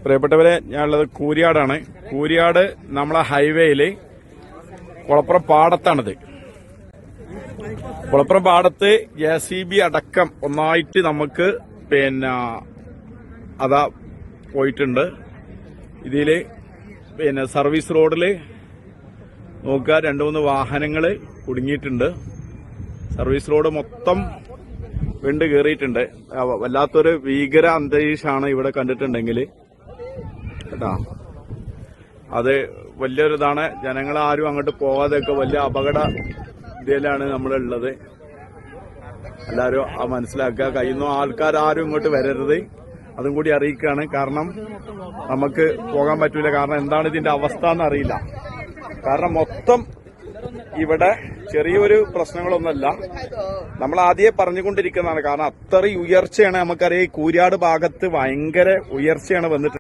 പ്രിയപ്പെട്ടവരെ, ഞാനുള്ളത് കൂരിയാടാണ്. കൂരിയാട് നമ്മളെ ഹൈവേയില് കുളപ്പുറം പാടത്താണിത്. കുളപ്പുറം പാടത്ത് JCB അടക്കം ഒന്നായിട്ട് നമുക്ക് അതാ പോയിട്ടുണ്ട്. ഇതില് സർവീസ് റോഡില് നോക്കുക, 2-3 വാഹനങ്ങള് കുടുങ്ങിയിട്ടുണ്ട്. സർവീസ് റോഡ് മൊത്തം വിണ്ട് കയറിയിട്ടുണ്ട്. വല്ലാത്തൊരു ഭീകര അന്തരീക്ഷമാണ് ഇവിടെ കണ്ടിട്ടുണ്ടെങ്കിൽ കേട്ടാ. അത് വലിയൊരിതാണ്. ജനങ്ങളാരും അങ്ങോട്ട് പോകാതെയൊക്കെ വലിയ അപകട ഇതിലാണ് നമ്മളുള്ളത്. എല്ലാവരും മനസ്സിലാക്കുക. കഴിയുന്ന ആൾക്കാരും ഇങ്ങോട്ട് വരരുത്, അതും കൂടി അറിയിക്കുകയാണ്. കാരണം നമുക്ക് പോകാൻ പറ്റൂല. കാരണം എന്താണ് ഇതിന്റെ അവസ്ഥ എന്നറിയില്ല. കാരണം മൊത്തം ഇവിടെ ചെറിയൊരു പ്രശ്നങ്ങളൊന്നുമല്ല, നമ്മൾ ആദ്യമേ പറഞ്ഞുകൊണ്ടിരിക്കുന്നതാണ്. കാരണം അത്രയും ഉയർച്ചയാണ്. നമുക്കറിയാം, ഈ കൂരിയാട് ഭാഗത്ത് ഭയങ്കര ഉയർച്ചയാണ് വന്നിട്ടുള്ളത്.